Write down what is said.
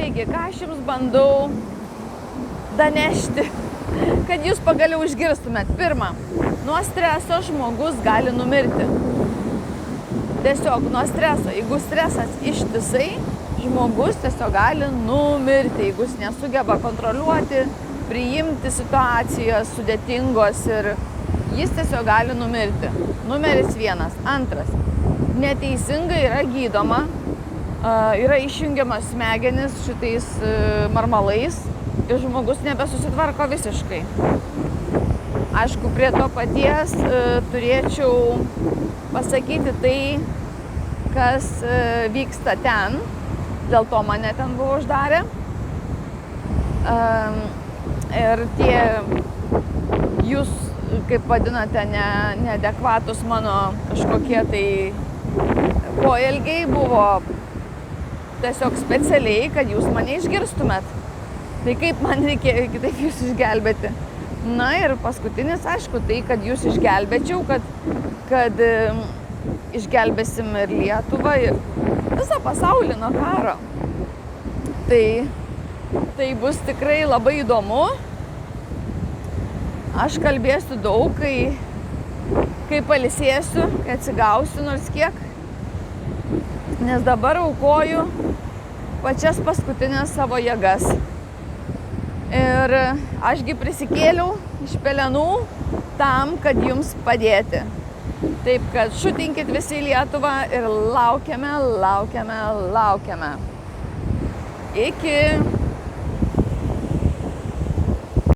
Taigi, ką aš jums bandau danešti, kad jūs pagaliau išgirstumėt. Pirma, nuo streso žmogus gali numirti. Tiesiog nuo streso. Jeigu stresas ištisai, žmogus tiesiog gali numirti, jeigu jis nesugeba kontroliuoti, priimti situacijos sudėtingos ir jis tiesiog gali numirti. Numeris 1. Antras. Neteisingai yra gydoma, yra išjungiamas smegenis šitais marmalais ir žmogus nebesusitvarko visiškai. Aišku, prie to paties turėčiau pasakyti tai, kas vyksta ten. Dėl to mane ten buvo uždarę. Ir tie jūs, kaip vadinate, neadekvatus mano kažkokie tai poelgiai buvo tiesiog specialiai, kad jūs mane išgirstumėt. Tai kaip man reikėjo kitaip jūs išgelbėti? Na ir paskutinis, aišku, tai, kad jūs išgelbėčiau, kad išgelbėsim ir Lietuvą, ir visą pasaulį nuo karo. Tai bus tikrai labai įdomu. Aš kalbėsiu daug, kai pailsėsiu, kai atsigausiu nors kiek. Nes dabar aukoju pačias paskutinės savo jėgas. Ir ašgi prisikėliau iš pelenų tam, kad jums padėti. Taip, kad šutinkit visi į Lietuvą ir laukiame. Iki.